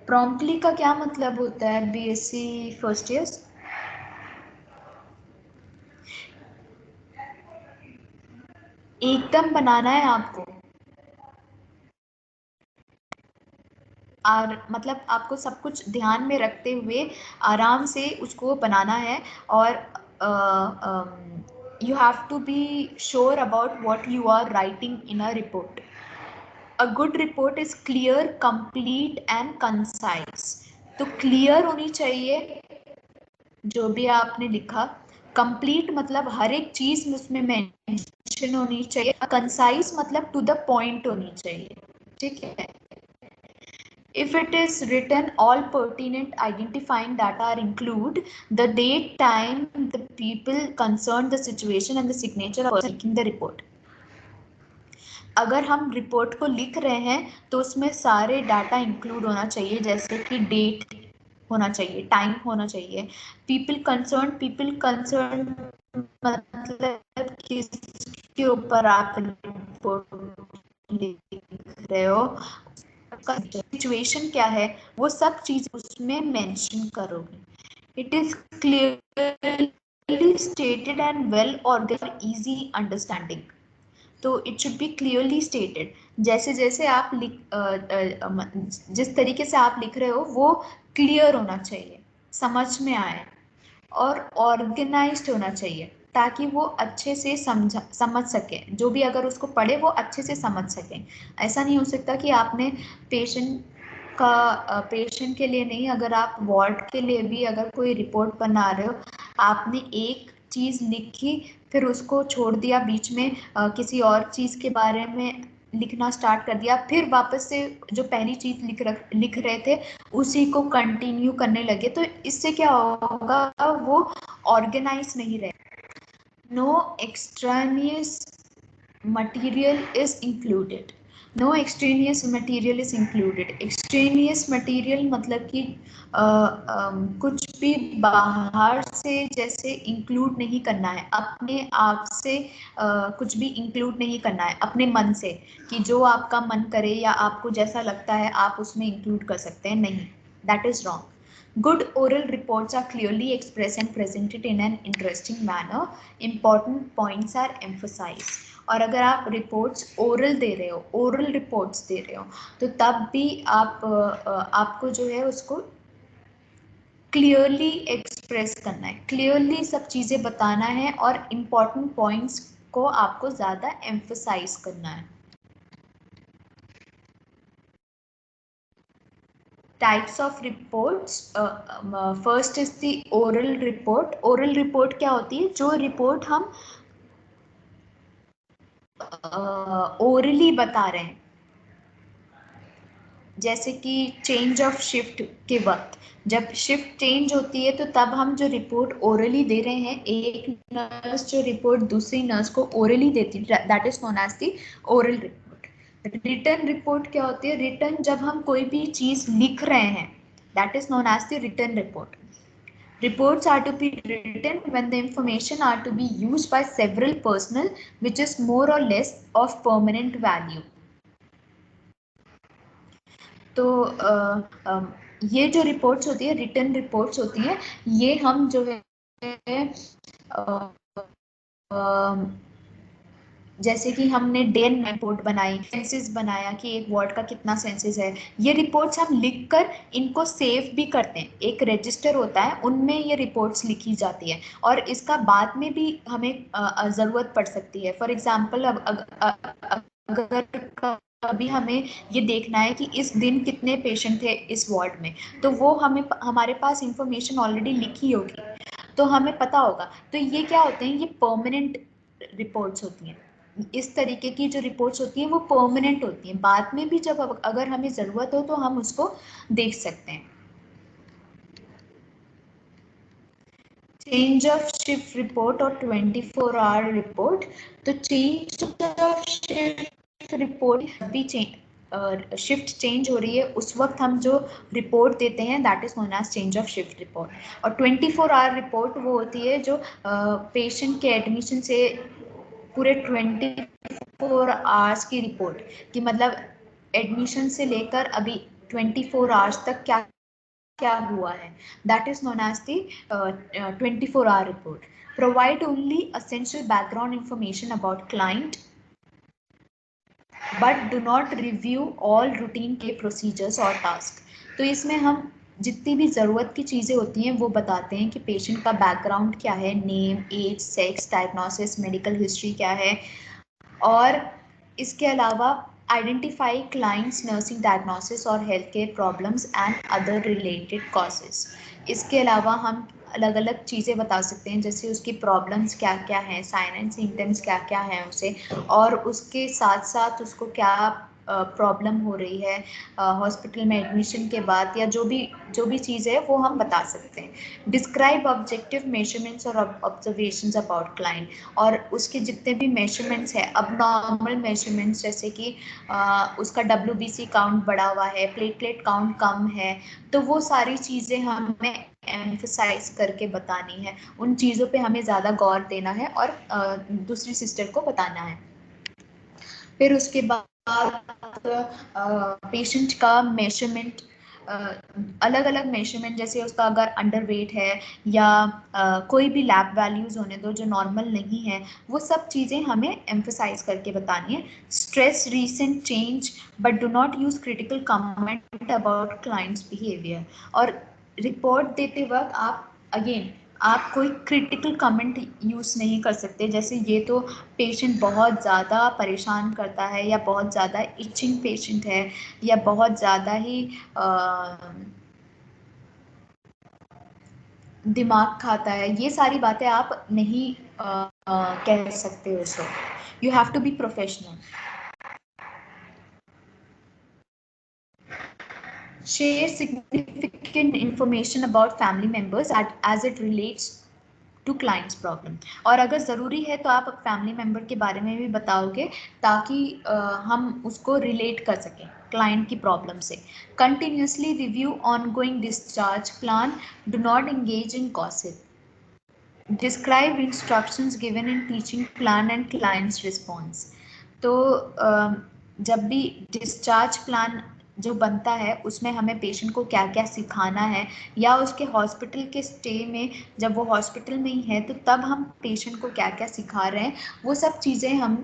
Promptly का क्या मतलब होता है बीएससी फर्स्ट ईयर? एकदम बनाना है आपको, और मतलब आपको सब कुछ ध्यान में रखते हुए आराम से उसको बनाना है, और you have to be sure about what you are writing in a report. A good report is clear, complete and concise. तो क्लियर होनी चाहिए जो भी आपने लिखा, कंप्लीट मतलब हर एक चीज उसमें मेंशन होनी चाहिए, कंसाइज मतलब टू द पॉइंट होनी चाहिए। ठीक है, if it is written all pertinent identifying data are include the date, time, the people concerned, the situation and the signature of making the report. अगर हम रिपोर्ट को लिख रहे हैं तो उसमें सारे डाटा इंक्लूड होना चाहिए, जैसे कि डेट होना चाहिए, टाइम होना चाहिए। पीपल कंसर्न मतलब किसके ऊपर आप रिपोर्ट लिख रहे हो, सिचुएशन क्या है, वो सब चीज उसमें मेंशन करोगे। It is clearly stated and well organised, easy understanding. तो it should be clearly stated. जैसे जैसे आप जिस तरीके से आप लिख रहे हो वो क्लियर होना चाहिए, समझ में आए, और ऑर्गेनाइज्ड होना चाहिए ताकि वो अच्छे से समझ सके, जो भी अगर उसको पढ़े वो अच्छे से समझ सके। ऐसा नहीं हो सकता कि आपने पेशेंट के लिए नहीं, अगर आप वार्ड के लिए भी अगर कोई रिपोर्ट बना रहे हो, आपने एक चीज़ लिखी फिर उसको छोड़ दिया बीच में, किसी और चीज़ के बारे में लिखना स्टार्ट कर दिया, फिर वापस से जो पहली चीज़ लिख रहे थे उसी को कंटिन्यू करने लगे, तो इससे क्या होगा, वो ऑर्गेनाइज नहीं रहे। No extraneous material is included. No extraneous material is included. Extraneous material मतलब कि कुछ भी बाहर से जैसे इंक्लूड नहीं करना है, अपने आप से कुछ भी इंक्लूड नहीं करना है अपने मन से, कि जो आपका मन करे या आपको जैसा लगता है आप उसमें इंक्लूड कर सकते हैं, नहीं, that is wrong. Good oral reports are clearly expressed and presented in an interesting manner. Important points are emphasized. और अगर आप रिपोर्ट्स ओरल दे रहे हो, ओरल रिपोर्ट्स दे रहे हो, तो तब भी आपको जो है उसको क्लियरली एक्सप्रेस करना है, क्लियरली सब चीज़ें बताना है, और इम्पॉर्टेंट पॉइंट्स को आपको ज़्यादा एम्फसाइज करना है। Types of reports, first is the oral report. Oral report क्या होती है, जो रिपोर्ट हम ओरली बता रहे हैं, जैसे कि चेंज ऑफ शिफ्ट के वक्त, जब शिफ्ट चेंज होती है तो तब हम जो रिपोर्ट ओरली दे रहे हैं, एक नर्स जो रिपोर्ट दूसरी नर्स को ओरली देती है, that is known as the oral report. Written report क्या होती है, रिटन जब हम कोई भी चीज लिख रहे हैं, that is known as the written report. Reports are to be written when the information are to be used by several personnel, which is more or less of permanent value. तो ये जो रिपोर्ट्स होती है, written reports होती हैं, ये हम जो है जैसे कि हमने डेन रिपोर्ट बनाई, सेंसिस बनाया कि एक वार्ड का कितना सेंसिस है, ये रिपोर्ट्स हम लिखकर इनको सेव भी करते हैं, एक रजिस्टर होता है उनमें ये रिपोर्ट्स लिखी जाती है, और इसका बाद में भी हमें ज़रूरत पड़ सकती है। फॉर एग्जांपल अगर अभी हमें ये देखना है कि इस दिन कितने पेशेंट थे इस वार्ड में, तो वो हमारे पास इंफॉर्मेशन ऑलरेडी लिखी होगी, तो हमें पता होगा। तो ये क्या होते हैं, ये परमानेंट रिपोर्ट्स होती हैं। इस तरीके की जो रिपोर्ट्स होती हैं वो परमानेंट होती हैं, बाद में भी जब अगर हमें ज़रूरत हो तो हम उसको देख सकते हैं। चेंज ऑफ शिफ्ट रिपोर्ट और 24 आवर रिपोर्ट। तो चेंज ऑफ शिफ्ट रिपोर्ट भी शिफ्ट चेंज हो रही है उस वक्त हम जो रिपोर्ट देते हैं, that is known as change of shift report. और 24 आवर रिपोर्ट वो होती है जो पेशेंट के एडमिशन से पूरे 24 आवर्स की रिपोर्ट, कि मतलब एडमिशन से लेकर अभी 24 आवर्स तक क्या क्या हुआ है, that is known as the 24 hour report. Provide only essential background information about client but do not review all routine के प्रोसीजर्स और टास्क। तो इसमें हम जितनी भी ज़रूरत की चीज़ें होती हैं वो बताते हैं कि पेशेंट का बैकग्राउंड क्या है, name, age, sex, diagnosis, medical history क्या है, और इसके अलावा आइडेंटिफाई क्लाइंट्स नर्सिंग डायग्नोसिस और health care problems and other related causes. इसके अलावा हम अलग अलग चीज़ें बता सकते हैं, जैसे उसकी प्रॉब्लम्स क्या क्या हैं, साइन एंड सिम्टम्स क्या क्या हैं उसे, और उसके साथ साथ उसको क्या प्रॉब्लम हो रही है हॉस्पिटल में एडमिशन के बाद, या जो भी चीज़ है वो हम बता सकते हैं। डिस्क्राइब ऑब्जेक्टिव मेजरमेंट्स और ऑब्जर्वेशंस अबाउट क्लाइंट, और उसके जितने भी मेजरमेंट्स है, अब नॉर्मल मेजरमेंट्स जैसे कि उसका WBC काउंट बढ़ा हुआ है, प्लेटलेट काउंट कम है, तो वो सारी चीज़ें हमें एम्फसाइज करके बतानी है, उन चीज़ों पे हमें ज़्यादा गौर देना है और दूसरी सिस्टर को बताना है। फिर उसके बाद पेशेंट का मेजरमेंट, अलग अलग मेजरमेंट, जैसे उसका अगर अंडरवेट है या कोई भी लैब वैल्यूज होने दो जो नॉर्मल नहीं है, वो सब चीज़ें हमें एम्फसाइज करके बतानी है। Stress recent change but do not use critical comment about clients behaviour. और रिपोर्ट देते वक्त आप कोई क्रिटिकल कमेंट यूज़ नहीं कर सकते, जैसे ये तो पेशेंट बहुत ज़्यादा परेशान करता है, या बहुत ज़्यादा इचिंग पेशेंट है, या बहुत ज़्यादा ही दिमाग खाता है, ये सारी बातें आप नहीं कह सकते हो। So you have to be professional. Share significant information about family members as it relates to clients problem. और अगर ज़रूरी है तो आप फैमिली मेम्बर के बारे में भी बताओगे, ताकि हम उसको रिलेट कर सकें क्लाइंट की प्रॉब्लम से। Continuously review ongoing discharge plan, do not engage in gossip. Describe instructions given in teaching plan and clients response. तो जब भी डिस्चार्ज प्लान जो बनता है उसमें हमें पेशेंट को क्या क्या सिखाना है, या उसके हॉस्पिटल के स्टे में जब वो हॉस्पिटल में ही है तो तब हम पेशेंट को क्या क्या सिखा रहे हैं, वो सब चीज़ें हम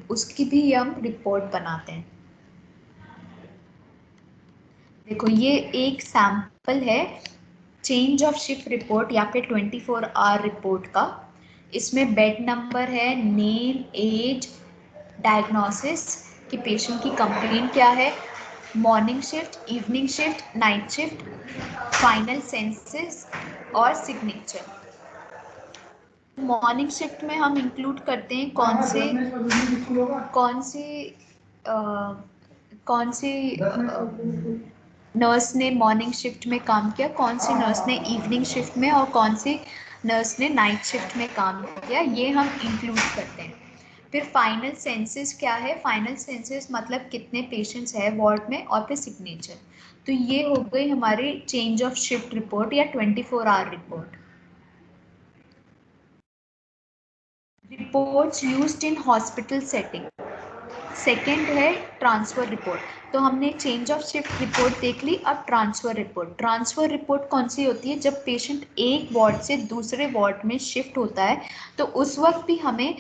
उसकी भी हम रिपोर्ट बनाते हैं। देखो ये एक सैंपल है चेंज ऑफ शिफ्ट रिपोर्ट या फिर 24 आवर रिपोर्ट का। इसमें बेड नंबर है, नेम, एज, डायग्नोसिस कि पेशेंट की कंप्लेंट क्या है, morning shift, evening shift, night shift, final senses और सिग्नेचर। मॉर्निंग शिफ्ट में हम इंक्लूड करते हैं कौन सी नर्स ने मॉर्निंग शिफ्ट में काम किया, कौन सी नर्स ने इवनिंग शिफ्ट में, और कौन सी नर्स ने नाइट शिफ्ट में काम किया, ये हम इंक्लूड करते हैं। फिर फाइनल सेंसेस क्या है, फाइनल सेंसेस मतलब कितने पेशेंट्स है वार्ड में, और फिर सिग्नेचर। तो ये हो गई हमारी चेंज ऑफ शिफ्ट रिपोर्ट या 24 hour report. Reports used in hospital setting. Second है ट्रांसफर रिपोर्ट। तो हमने चेंज ऑफ शिफ्ट रिपोर्ट देख ली, अब ट्रांसफर रिपोर्ट। ट्रांसफर रिपोर्ट कौन सी होती है, जब पेशेंट एक वार्ड से दूसरे वार्ड में शिफ्ट होता है तो उस वक्त भी हमें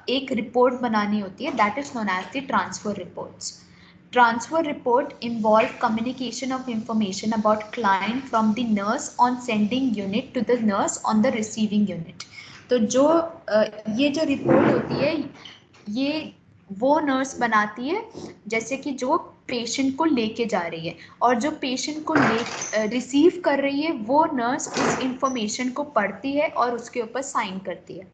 एक रिपोर्ट बनानी होती है, that is known as the transfer reports. Transfer report involve communication of information about client from the nurse on sending unit to the nurse on the receiving unit. तो जो ये जो रिपोर्ट होती है ये वो नर्स बनाती है जैसे कि जो पेशेंट को लेके जा रही है, और जो पेशेंट को रिसीव कर रही है वो नर्स उस इंफॉर्मेशन को पढ़ती है और उसके ऊपर साइन करती है।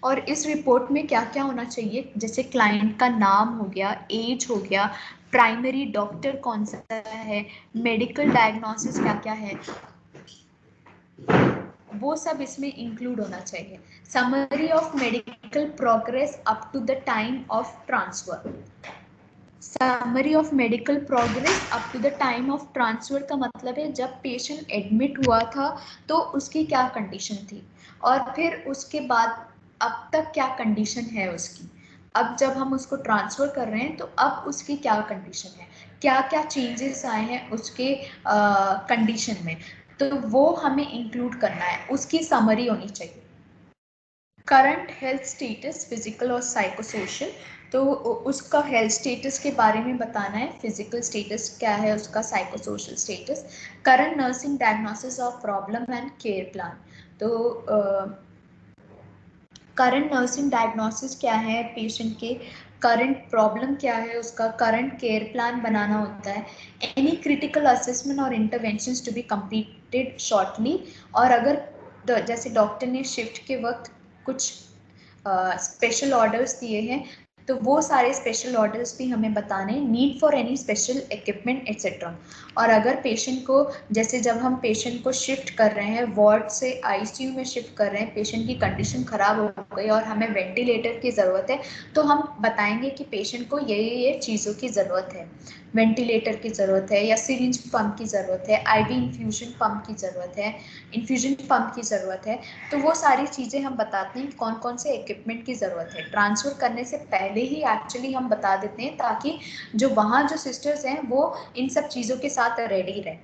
और इस रिपोर्ट में क्या क्या होना चाहिए, जैसे क्लाइंट का नाम हो गया, एज हो गया, प्राइमरी डॉक्टर कौन सा है, मेडिकल डायग्नोसिस क्या क्या है, वो सब इसमें इंक्लूड होना चाहिए। Summary of medical progress up to the time of transfer. Summary of medical progress up to the time of transfer का मतलब है जब पेशेंट एडमिट हुआ था तो उसकी क्या कंडीशन थी, और फिर उसके बाद अब तक क्या कंडीशन है उसकी, अब जब हम उसको ट्रांसफर कर रहे हैं तो अब उसकी क्या कंडीशन है, क्या क्या चेंजेस आए हैं उसके कंडीशन में, तो वो हमें इंक्लूड करना है, उसकी समरी होनी चाहिए। करंट हेल्थ स्टेटस फिजिकल और साइकोसोशल, तो उसका हेल्थ स्टेटस के बारे में बताना है, फिजिकल स्टेटस क्या है उसका, psychosocial status. Current nursing diagnosis of problem and care plan, तो करंट नर्सिंग डायग्नोसिस क्या है पेशेंट के, करंट प्रॉब्लम क्या है उसका, करंट केयर प्लान बनाना होता है। एनी क्रिटिकल असेसमेंट और interventions to be completed shortly, और अगर जैसे डॉक्टर ने शिफ्ट के वक्त कुछ स्पेशल ऑर्डर्स दिए हैं तो वो सारे स्पेशल ऑर्डर्स भी हमें बताने, need for any special equipment etcetera. और अगर पेशेंट को, जैसे जब हम पेशेंट को शिफ्ट कर रहे हैं, वार्ड से आईसीयू में शिफ्ट कर रहे हैं, पेशेंट की कंडीशन खराब हो गई और हमें वेंटिलेटर की ज़रूरत है, तो हम बताएंगे कि पेशेंट को ये चीज़ों की ज़रूरत है, वेंटिलेटर की ज़रूरत है या सिरिंज पंप की ज़रूरत है, आईवी इन्फ्यूजन पंप की ज़रूरत है, इन्फ्यूजन पंप की ज़रूरत है। तो वो सारी चीज़ें हम बताते हैं कौन कौन से इक्विपमेंट की ज़रूरत है। ट्रांसफ़र करने से पहले ही एक्चुअली हम बता देते हैं, ताकि जो वहाँ जो सिस्टर्स हैं वो इन सब चीज़ों के साथ रेडी रहें।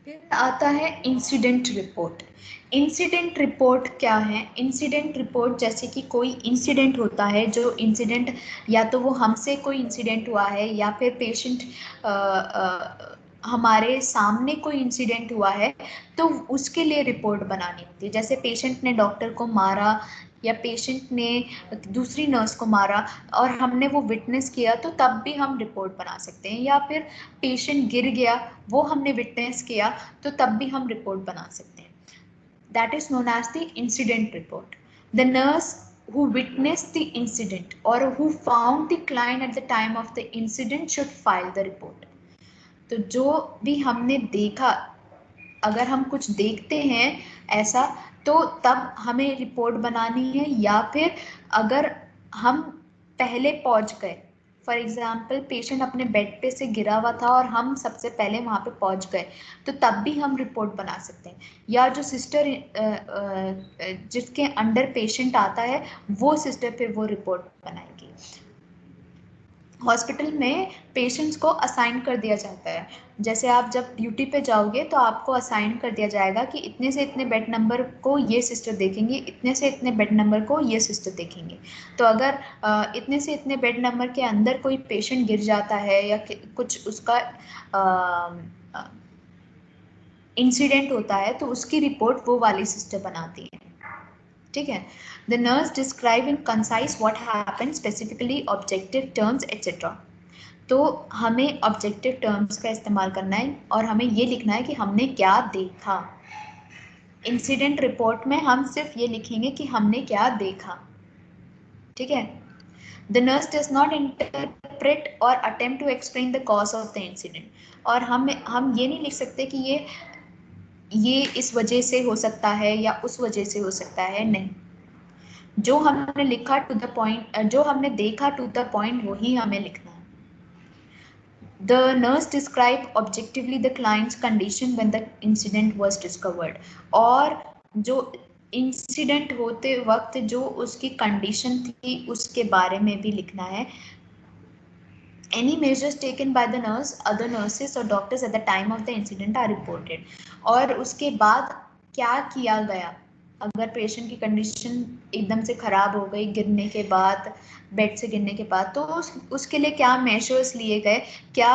फिर आता है इंसिडेंट रिपोर्ट। इंसिडेंट रिपोर्ट क्या है? इंसिडेंट रिपोर्ट जैसे कि कोई इंसिडेंट होता है, जो इंसिडेंट या तो वो हमसे कोई इंसिडेंट हुआ है या फिर पेशेंट हमारे सामने कोई इंसिडेंट हुआ है, तो उसके लिए रिपोर्ट बनानी होती है। जैसे पेशेंट ने डॉक्टर को मारा या पेशेंट ने दूसरी नर्स को मारा और हमने वो विटनेस किया, तो तब भी हम रिपोर्ट बना सकते हैं। या फिर पेशेंट गिर गया, वो हमने विटनेस किया, तो तब भी हम रिपोर्ट बना सकते हैं। That is known as the incident report. The nurse who witnessed the incident or who found the client at the time of the incident should file the report. तो जो भी हमने देखा, अगर हम कुछ देखते हैं ऐसा, तो तब हमें रिपोर्ट बनानी है। या फिर अगर हम पहले पहुंच गए, फॉर एग्जाम्पल पेशेंट अपने बेड पे से गिरा हुआ था और हम सबसे पहले वहाँ पे पहुंच गए, तो तब भी हम रिपोर्ट बना सकते हैं। या जो सिस्टर जिसके अंडर पेशेंट आता है, वो सिस्टर फिर वो रिपोर्ट बनाएगी। हॉस्पिटल में पेशेंट्स को असाइन कर दिया जाता है। जैसे आप जब ड्यूटी पे जाओगे तो आपको असाइन कर दिया जाएगा कि इतने से इतने बेड नंबर को ये सिस्टर देखेंगे, इतने से इतने बेड नंबर को ये सिस्टर देखेंगे। तो अगर इतने से इतने बेड नंबर के अंदर कोई पेशेंट गिर जाता है या कुछ उसका इंसिडेंट होता है, तो उसकी रिपोर्ट वो वाली सिस्टर बनाती है। ठीक है। The nurse describe in concise what happened, specifically objective terms etc. तो हमें ऑब्जेक्टिव टर्म्स का इस्तेमाल करना है और हमें ये लिखना है कि हमने क्या देखा। इंसिडेंट रिपोर्ट में हम सिर्फ ये लिखेंगे कि हमने क्या देखा। ठीक है। The nurse does not interpret और attempt to explain the cause of the incident. और हम ये नहीं लिख सकते कि ये इस वजह से हो सकता है या उस वजह से हो सकता है, नहीं। जो हमने लिखा टू द पॉइंट, जो हमने देखा टू द पॉइंट, वही हमें लिखना है। The nurse described objectively the client's condition when the incident was discovered. और जो इंसिडेंट होते वक्त जो उसकी कंडीशन थी, उसके बारे में भी लिखना है। Any measures taken by the nurse, other nurses or doctors at the time of the incident are reported. और उसके बाद क्या किया गया, अगर पेशेंट की कंडीशन एकदम से खराब हो गई गिरने के बाद, बेड से गिरने के बाद, तो उसके लिए क्या मेजर्स लिए गए, क्या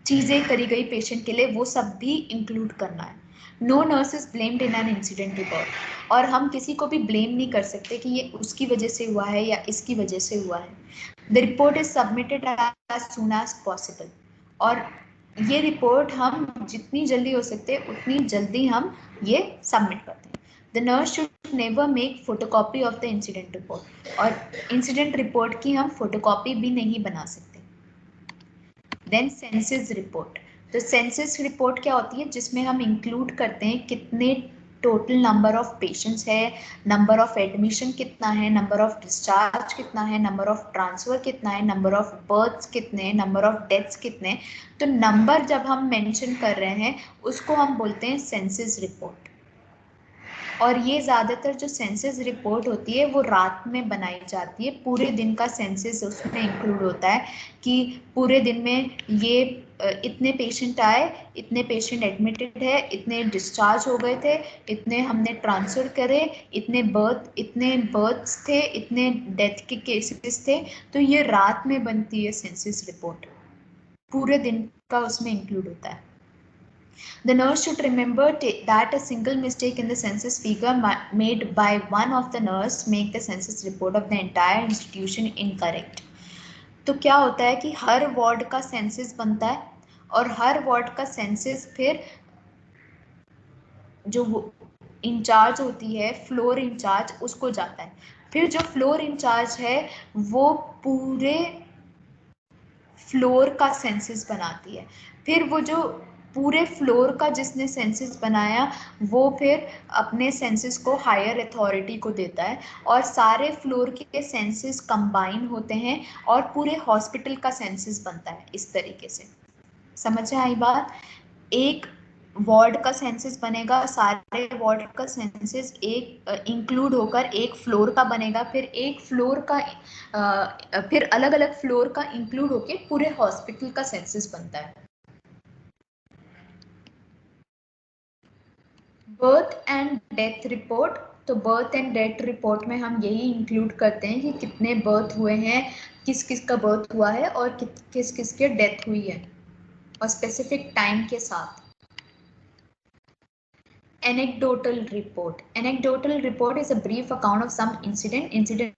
चीज़ें करी गई पेशेंट के लिए, वो सब भी इंक्लूड करना है। No nurse is blamed in an incident report. और हम किसी को भी ब्लेम नहीं कर सकते कि ये उसकी वजह से हुआ है या इसकी वजह से हुआ है। The report is submitted as soon as possible. और ये रिपोर्ट हम जितनी जल्दी हो सकते उतनी जल्दी हम ये सबमिट करते हैं। The nurse should never make photocopy of the incident report. और इंसिडेंट रिपोर्ट की हम फोटोकॉपी भी नहीं बना सकते। Then census report. तो सेंसस रिपोर्ट क्या होती है, जिसमें हम इंक्लूड करते हैं कितने टोटल नंबर ऑफ पेशेंट्स है, नंबर ऑफ एडमिशन कितना है, नंबर ऑफ डिस्चार्ज कितना है, नंबर ऑफ ट्रांसफर कितना है, नंबर ऑफ बर्थ्स कितने हैं, नंबर ऑफ डेथ्स कितने हैं। तो नंबर जब हम मेंशन कर रहे हैं, उसको हम बोलते हैं सेंसस रिपोर्ट। और ये ज़्यादातर जो सेंसस रिपोर्ट होती है वो रात में बनाई जाती है। पूरे दिन का सेंसस उसमें इंक्लूड होता है कि पूरे दिन में ये इतने पेशेंट आए, इतने पेशेंट एडमिटेड है, इतने डिस्चार्ज हो गए थे, इतने हमने ट्रांसफ़र करे, इतने बर्थ्स थे, इतने डेथ के केसेस थे। तो ये रात में बनती है सेंसस रिपोर्ट, पूरे दिन का उसमें इंक्लूड होता है। The nurse should remember that a single mistake in the census figure made by one of the nurse make the census report of the entire institution incorrect. तो क्या होता है कि हर वार्ड का सेंसस बनता है और हर वार्ड का सेंसस फिर जो इंचार्ज होती है, फ्लोर इंचार्ज, उसको जाता है। फिर जो फ्लोर इंचार्ज है वो पूरे फ्लोर का सेंसस बनाती है। फिर वो जो पूरे फ्लोर का जिसने सेंसस बनाया वो फिर अपने सेंसस को हायर अथॉरिटी को देता है और सारे फ्लोर के सेंसस कंबाइन होते हैं और पूरे हॉस्पिटल का सेंसस बनता है। इस तरीके से समझ में आई बात? एक वार्ड का सेंसस बनेगा, सारे वार्ड का सेंसस एक इंक्लूड होकर एक फ्लोर का बनेगा, फिर एक फ्लोर का फिर अलग अलग फ्लोर का इंक्लूड होके पूरे हॉस्पिटल का सेंसस बनता है। बर्थ एंड डेथ रिपोर्ट, तो बर्थ एंड डेथ रिपोर्ट में हम यही इंक्लूड करते हैं कि कितने बर्थ हुए हैं, किस किस का बर्थ हुआ है और किस किस के डेथ हुई है और स्पेसिफिक टाइम के साथ। Anecdotal report. Anecdotal report is a brief account of some incident.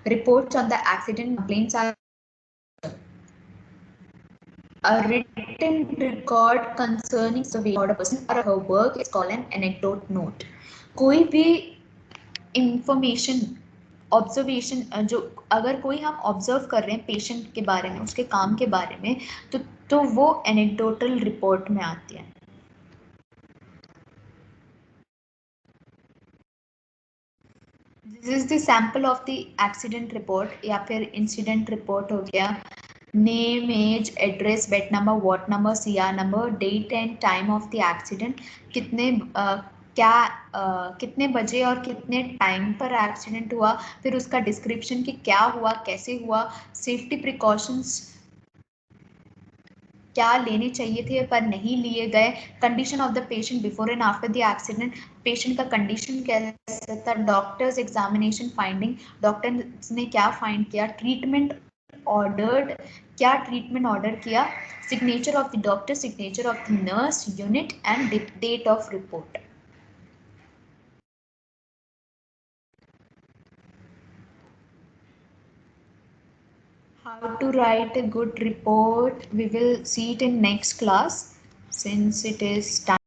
Reports on the accident complaints are a written record concerning survey or a person or her work is called an anecdote note. कोई भी information observation जो अगर कोई हम observe कर रहे हैं patient के बारे में, उसके काम के बारे में, तो वो एनेक्डोटल रिपोर्ट में आती है। This is the sample of the accident report या फिर इंसिडेंट रिपोर्ट हो गया। Name, age, address, bed number, ward number, CR number, date and time of the accident, कितने बजे और कितने टाइम पर एक्सीडेंट हुआ, फिर उसका डिस्क्रिप्शन कि क्या हुआ, कैसे हुआ, सेफ्टी प्रिकॉशंस क्या लेने चाहिए थे पर नहीं लिए गए, condition of the patient before and after the accident, patient का कंडीशन कैसा था, डॉक्टर्स एग्जामिनेशन फाइंडिंग, डॉक्टर ने क्या फाइंड किया, ट्रीटमेंट ऑर्डर्ड, क्या ट्रीटमेंट ऑर्डर किया, signature of the doctor, signature of the nurse, unit and date of report. How to write a good report, we will see it in next class since it is time.